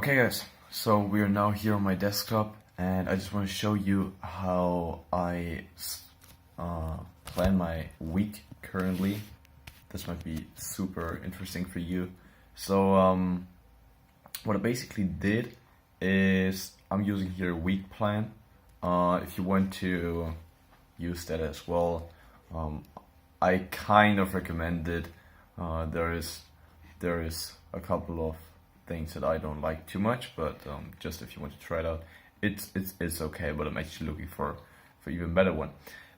Okay guys, so we are now here on my desktop and I just want to show you how I plan my week currently. This might be super interesting for you. So what I basically did is I'm using here a week plan. If you want to use that as well, I kind of recommend it. There is a couple of things that I don't like too much, but just if you want to try it out, it's okay. But I'm actually looking for even better one.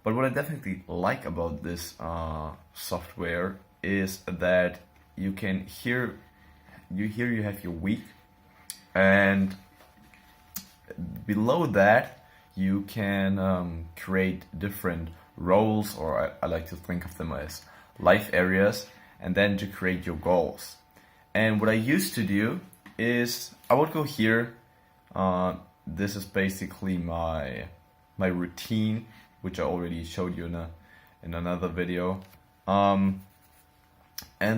But what I definitely like about this software is that you can you have your week, and below that you can create different roles, or I like to think of them as life areas, and then to create your goals. And what I used to do is I would go here. This is basically my routine, which I already showed you in another video. And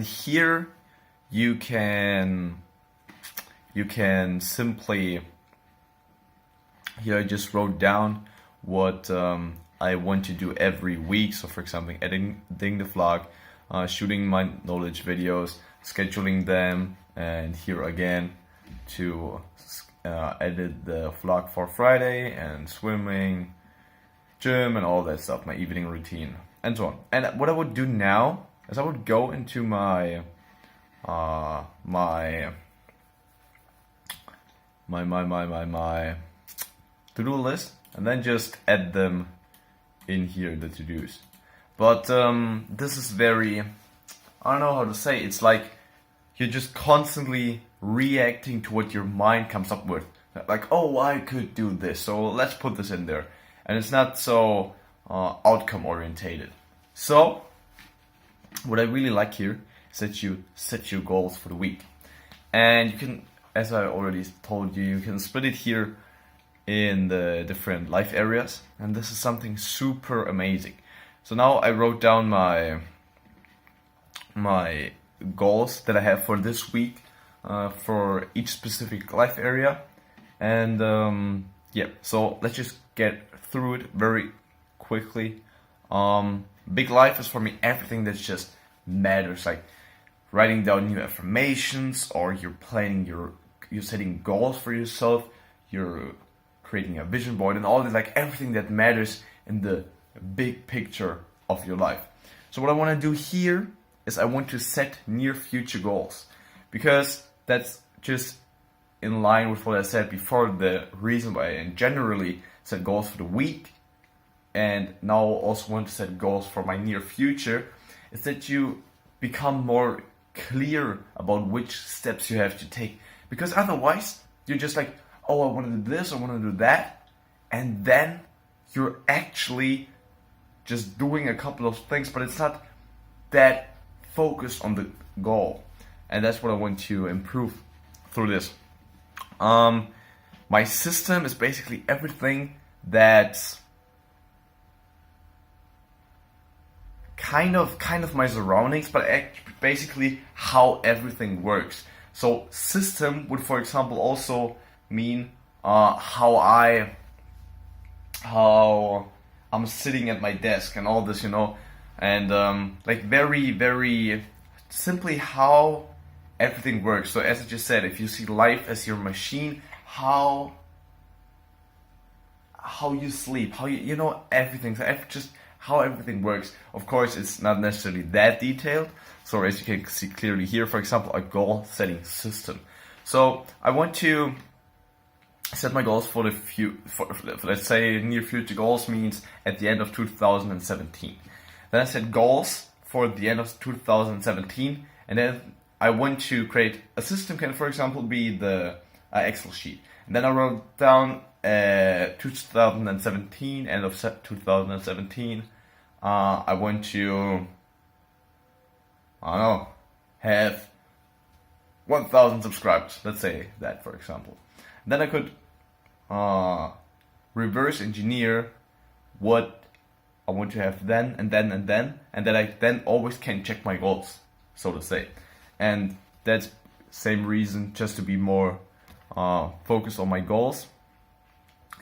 here you can simply, here I just wrote down what I want to do every week. So for example, editing the vlog, shooting my knowledge videos, scheduling them, and here again to edit the vlog for Friday, and swimming, gym, and all that stuff, my evening routine, and so on. And what I would do now is I would go into my to-do list and then just add them in here, the to-dos. But this is very, I don't know how to say, it's like you're just constantly reacting to what your mind comes up with. Like, oh, I could do this, so let's put this in there. And it's not so outcome orientated. So what I really like here is that you set your goals for the week. And you can, as I already told you, you can split it here in the different life areas. And this is something super amazing. So now I wrote down my goals that I have for this week for each specific life area. And yeah, so let's just get through it very quickly. Big life is for me everything that just matters, like writing down new affirmations, or you're planning you're setting goals for yourself, you're creating a vision board, and all this, like everything that matters in the big picture of your life. So what I want to do here is I want to set near future goals, because that's just in line with what I said before. The reason why I generally set goals for the week and now also want to set goals for my near future is that you become more clear about which steps you have to take. Because otherwise you're just like, oh, I want to do this, I want to do that, and then you're actually just doing a couple of things, but it's not that focused on the goal. And that's what I want to improve through this. My system is basically everything that's kind of my surroundings, but basically how everything works. So system would, for example, also mean how I'm sitting at my desk and all this, and like very, very simply how everything works. So as I just said, if you see life as your machine, how you sleep, how you know everything, so just how everything works. Of course, it's not necessarily that detailed. So as you can see clearly here, for example, a goal setting system. So I want to set my goals for let's say near future goals means at the end of 2017. Then I set goals for the end of 2017, and then I want to create a system. Can, for example, be the Excel sheet. And then I wrote down 2017, end of 2017. I want to, I don't know, have 1,000 subscribers. Let's say that, for example. Then I could reverse engineer what I want to have then, and then, and then, and that I then always can check my goals, so to say. And that's same reason, just to be more focus on my goals.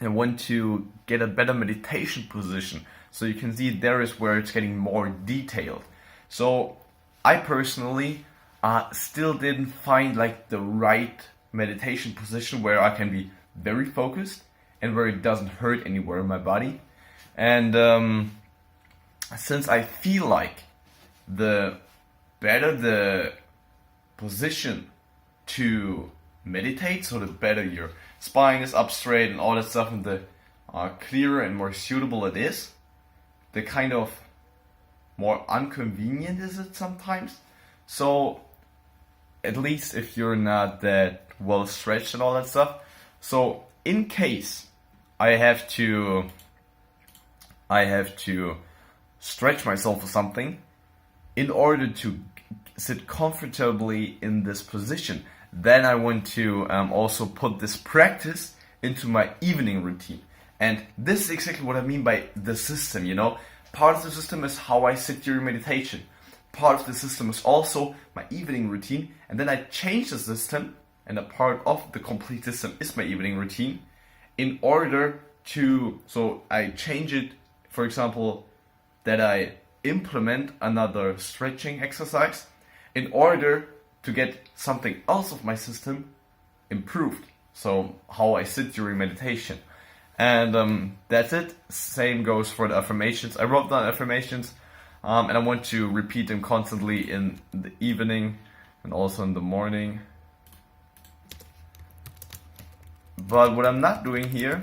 I want to get a better meditation position. So you can see there is where it's getting more detailed. So I personally still didn't find like the right meditation position where I can be very focused and where it doesn't hurt anywhere in my body. And since I feel like the better the position to meditate, so the better your spine is up straight and all that stuff, and the clearer and more suitable it is, the kind of more inconvenient is it sometimes. So at least if you're not that well stretched and all that stuff. So in case I have to stretch myself or something in order to sit comfortably in this position, then I want to also put this practice into my evening routine. And this is exactly what I mean by the system, you know. Part of the system is how I sit during meditation. Part of the system is also my evening routine. And then I change the system, and a part of the complete system is my evening routine, in order to, so I change it, for example, that I implement another stretching exercise in order to get something else of my system improved. So how I sit during meditation. And that's it. Same goes for the affirmations. I wrote down affirmations, and I want to repeat them constantly in the evening and also in the morning. But what I'm not doing here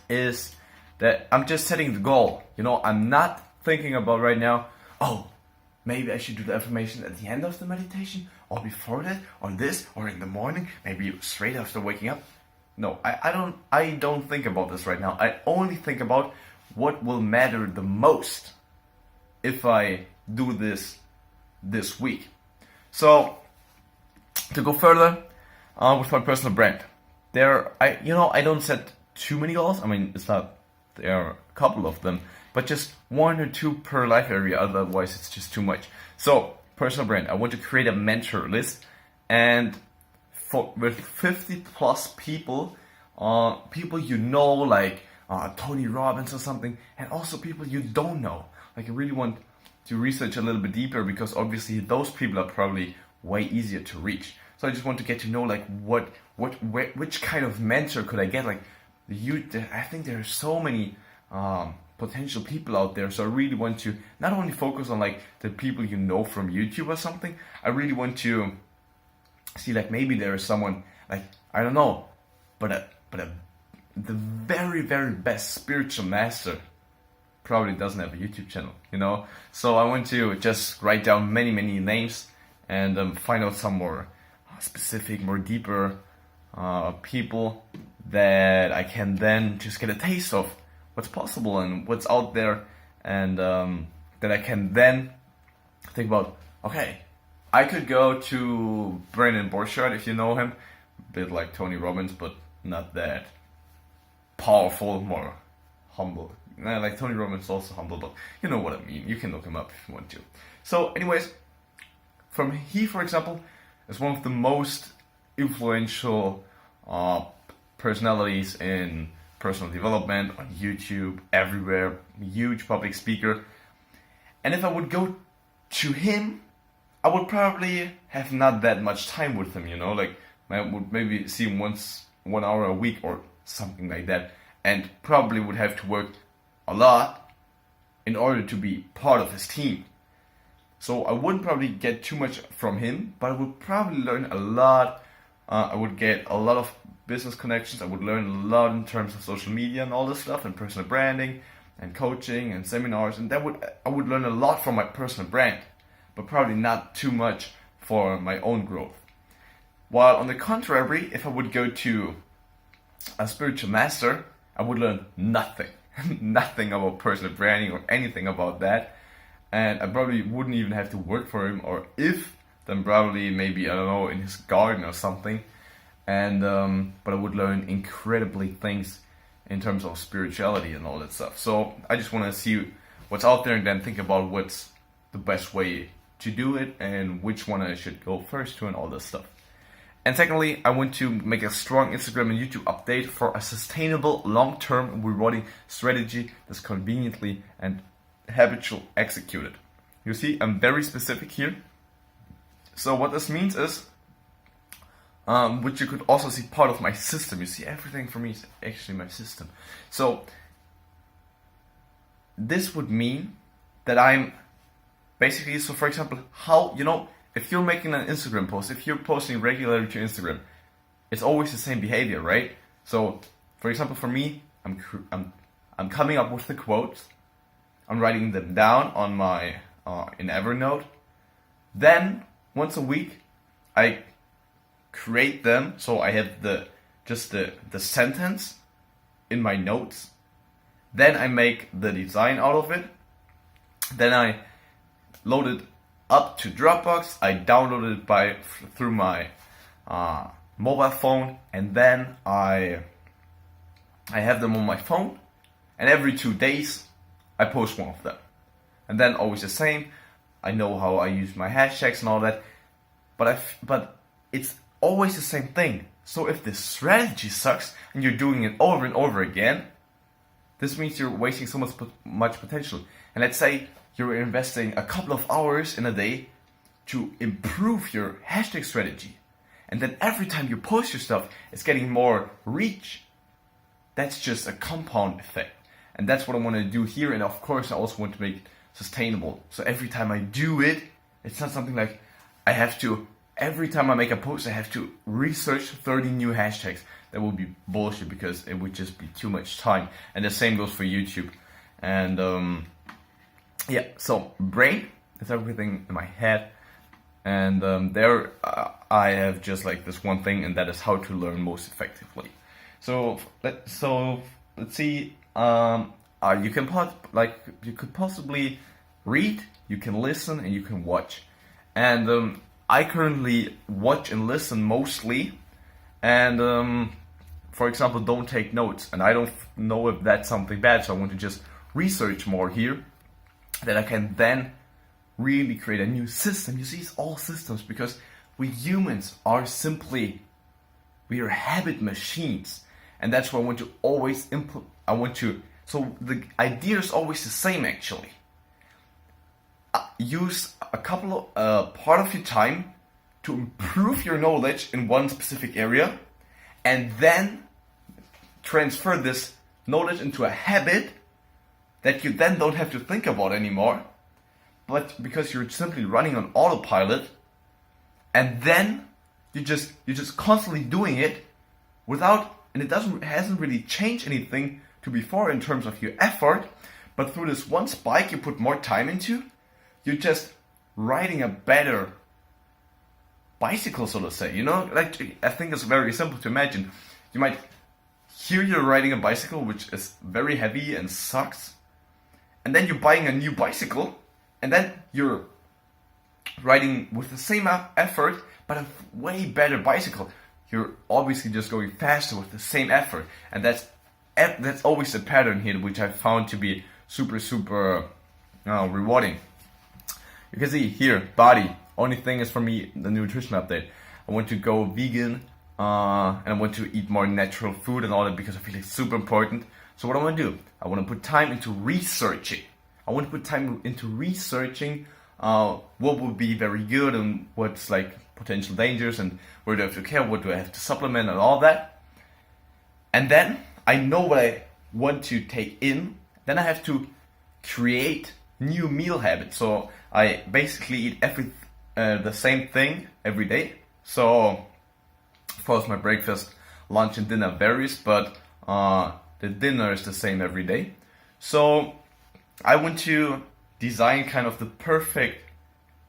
is that I'm just setting the goal. You know, I'm not thinking about right now, oh, maybe I should do the affirmation at the end of the meditation, or before that, or this, or in the morning, maybe straight after waking up. No, I don't think about this right now. I only think about what will matter the most if I do this week. So to go further with my personal brand, I don't set too many goals. I mean, there are a couple of them, but just 1 or 2 per life area. Otherwise, it's just too much. So personal brand, I want to create a mentor list, and with 50 plus people you know, like Tony Robbins or something, and also people you don't know. Like I really want to research a little bit deeper, because obviously those people are probably way easier to reach. So I just want to get to know like which kind of mentor could I get. Like I think there are so many potential people out there. So I really want to not only focus on like the people you know from YouTube or something. I really want to see like maybe there is someone like, I don't know, but the very, very best spiritual master probably doesn't have a YouTube channel, you know. So I want to just write down many names and find out some more specific, more deeper people that I can then just get a taste of what's possible and what's out there, and that I can then think about, okay, I could go to Brandon Borchardt, if you know him, a bit like Tony Robbins, but not that powerful, more humble. Like Tony Robbins is also humble, but you know what I mean. You can look him up if you want to. So anyways, for example, is one of the most influential personalities in personal development on YouTube, everywhere, huge public speaker. And if I would go to him, I would probably have not that much time with him, you know, like I would maybe see him 1 hour a week or something like that, and probably would have to work a lot in order to be part of his team. So I wouldn't probably get too much from him, but I would probably learn a lot. I would get a lot of business connections. I would learn a lot in terms of social media and all this stuff, and personal branding and coaching and seminars, and I would learn a lot from my personal brand, but probably not too much for my own growth. While on the contrary, if I would go to a spiritual master, I would learn nothing. Nothing about personal branding or anything about that. And I probably wouldn't even have to work for him, or if, then probably maybe, I don't know, in his garden or something. And but I would learn incredibly things in terms of spirituality and all that stuff. So I just want to see what's out there and then think about what's the best way to do it and which one I should go first to and all that stuff. And secondly, I want to make a strong Instagram and YouTube update for a sustainable, long-term, rewarding strategy that's conveniently and habitual executed. You see, I'm very specific here. So what this means is, which you could also see part of my system. You see, everything for me is actually my system. So this would mean that I'm basically, so for example, how, if you're making an Instagram post, if you're posting regularly to Instagram, it's always the same behavior, right? So, for example, for me, I'm coming up with the quotes, I'm writing them down on my in Evernote. Then once a week, I create them, so I have the sentence in my notes. Then I make the design out of it. Then I load it up to Dropbox. I download it through my mobile phone, and then I have them on my phone. And every 2 days, I post one of them. And then always the same. I know how I use my hashtags and all that, but it's always the same thing. So if the strategy sucks and you're doing it over and over again, this means you're wasting so much potential. And let's say you're investing a couple of hours in a day to improve your hashtag strategy, and then every time you post your stuff, it's getting more reach. That's just a compound effect. And that's what I want to do here. And of course, I also want to make it sustainable. So every time I do it, it's not something like I have to, every time I make a post, I have to research 30 new hashtags. That would be bullshit, because it would just be too much time. And the same goes for YouTube. And yeah, so brain is everything in my head. And there I have just like this one thing, and that is how to learn most effectively. So let's see. You could possibly read, you can listen, and you can watch. And I currently watch and listen mostly, and for example, don't take notes. And I don't know if that's something bad, so I want to just research more here, that I can then really create a new system. You see, it's all systems, because we humans are we are habit machines. And that's why I want to always so the idea is always the same, actually. Use a couple of part of your time to improve your knowledge in one specific area, and then transfer this knowledge into a habit that you then don't have to think about anymore, but because you're simply running on autopilot, and then you're just constantly doing it and it hasn't really changed anything to before in terms of your effort, but through this one spike you put more time into, you're just riding a better bicycle, so to say. Like, I think it's very simple to imagine. You might hear you're riding a bicycle, which is very heavy and sucks, and then you're buying a new bicycle, and then you're riding with the same effort, but a way better bicycle. You're obviously just going faster with the same effort, and that's always the pattern here, which I found to be super rewarding. You can see here, body. Only thing is for me, the nutrition update. I want to go vegan, and I want to eat more natural food and all that, because I feel it's super important. So what I want to do, I want to put time into researching. What would be very good, and what's like potential dangers, and where do I have to care, what do I have to supplement, and all that. And then I know what I want to take in. Then I have to create new meal habits. So I basically eat the same thing every day. So of course my breakfast, lunch, and dinner varies, but the dinner is the same every day. So I want to design kind of the perfect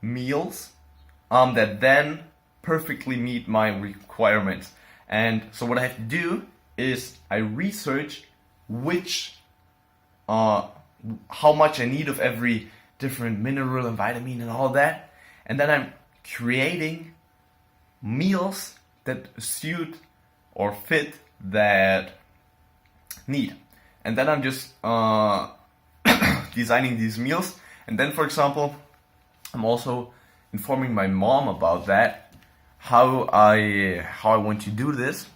meals that then perfectly meet my requirements. And so what I have to do is I research how much I need of every different mineral and vitamin and all that, and then I'm creating meals that suit or fit that need. And then I'm just designing these meals, and then, for example, I'm also informing my mom about that, how I want to do this,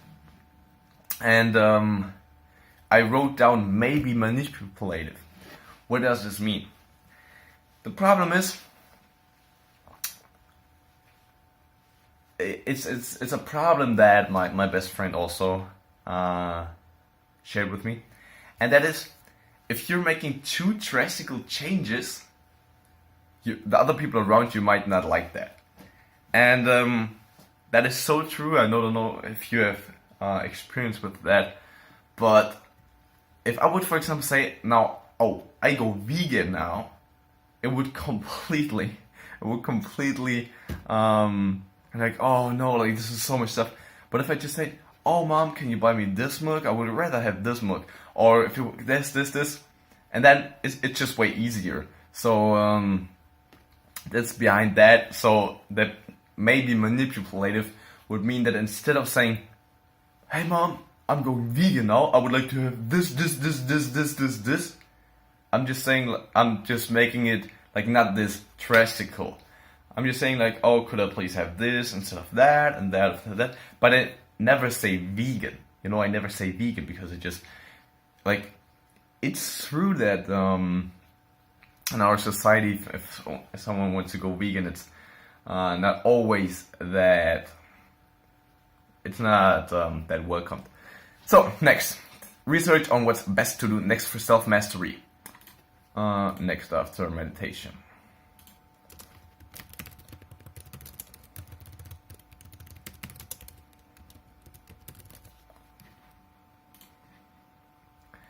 and I wrote down maybe manipulative. What does this mean? The problem is, it's a problem that my best friend also shared with me, and that is, if you're making too drastic changes, the other people around you might not like that. And that is so true. I don't know if you have experience with that, but if I would, for example, say now, oh, I go vegan now, it would completely, like, oh no, like this is so much stuff. But if I just say, oh mom, can you buy me this milk? I would rather have this milk. Or if you this, and then it's just way easier. So that's behind that. So that maybe manipulative would mean that instead of saying, hey mom, I'm going vegan now, I would like to have this. I'm just saying, I'm just making it like not this drastical. I'm just saying like, oh, could I please have this instead of that and that and that. But I never say vegan. You know, I never say vegan because it just, like, it's true that in our society, if someone wants to go vegan, it's not always that, it's not that welcomed. So, next, research on what's best to do next for self-mastery. Next after meditation.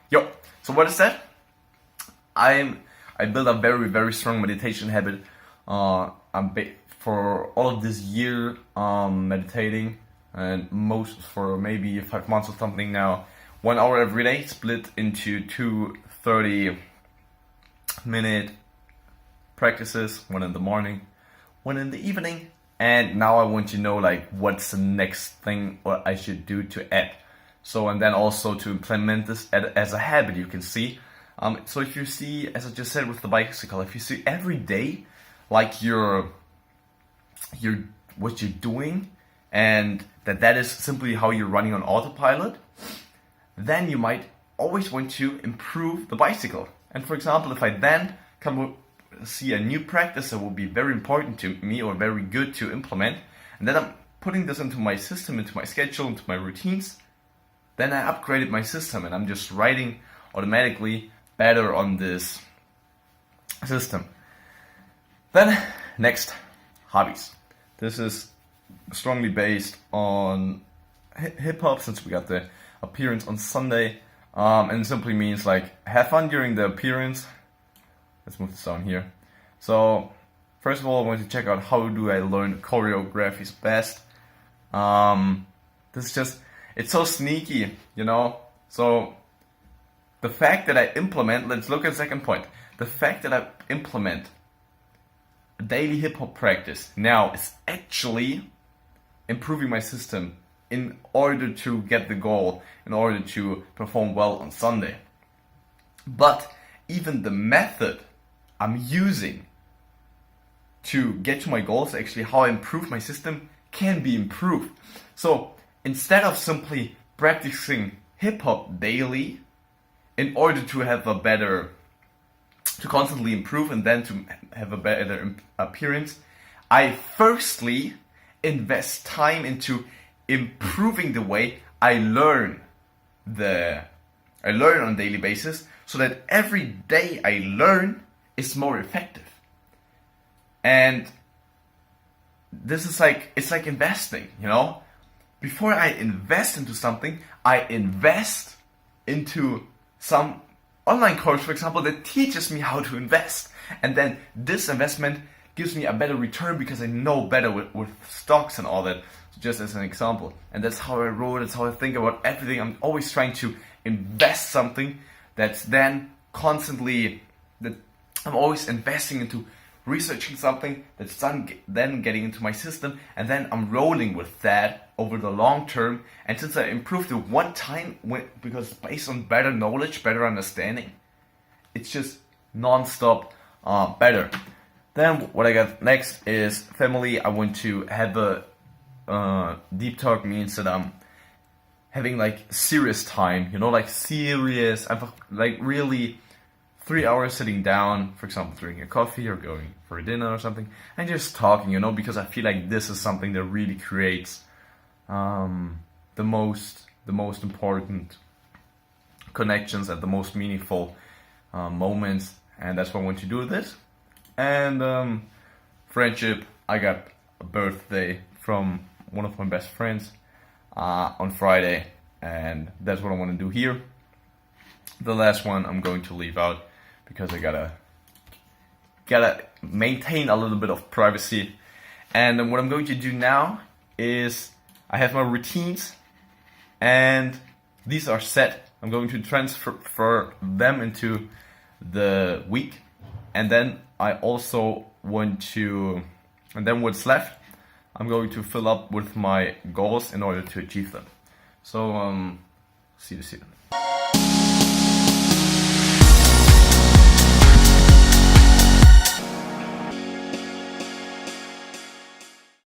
Yo, so what is that? I built a very strong meditation habit. For all of this year meditating, and most for maybe 5 months or something now. 1 hour every day, split into 2 30-minute practices, 1 in the morning, 1 in the evening. And now I want to know like what's the next thing what I should do to add. So, and then also to implement this as a habit, you can see. So if you see, as I just said with the bicycle, if you see every day, like what you're doing, and that is simply how you're running on autopilot, then you might always want to improve the bicycle. And for example, if I then see a new practice that will be very important to me or very good to implement, and then I'm putting this into my system, into my schedule, into my routines, then I upgraded my system and I'm just riding automatically better on this system. Then next, hobbies. This is strongly based on hip hop, since we got the appearance on Sunday, and simply means like have fun during the appearance. Let's move this down here. So first of all, I want to check out how do I learn choreographies best. This is just, it's so sneaky, you know. So the fact that I implement, let's look at the second point. The fact that I implement a daily hip hop practice now is actually improving my system in order to get the goal, in order to perform well on Sunday. But even the method I'm using to get to my goals, actually how I improve my system, can be improved. So instead of simply practicing hip hop daily in order to have a better, to constantly improve and then to have a better appearance, I firstly invest time into improving the way I learn on a daily basis, so that every day I learn is more effective. And this is like, it's like investing, you know? Before I invest into something, I invest into some online course, for example, that teaches me how to invest. And then this investment gives me a better return because I know better with stocks and all that, just as an example. And that's how I roll, that's how I think about everything. I'm always trying to invest something that's then constantly, that I'm always investing into researching something that's then getting into my system, and then I'm rolling with that over the long term. And since I improved it one time, because based on better knowledge, better understanding, it's just non-stop better. Then what I got next is family. I want to have a deep talk means that I'm having like serious time, you know, like serious, einfach like really 3 hours sitting down, for example, drinking a coffee or going for a dinner or something, and just talking, you know, because I feel like this is something that really creates the most important connections and the most meaningful moments, and that's why I want to do this. And friendship, I got a birthday from one of my best friends on Friday, and that's what I want to do here. The last one I'm going to leave out because I gotta maintain a little bit of privacy. And what I'm going to do now is I have my routines, and these are set. I'm going to transfer them into the week, and then I also want to, and then what's left, I'm going to fill up with my goals in order to achieve them. So, see you soon.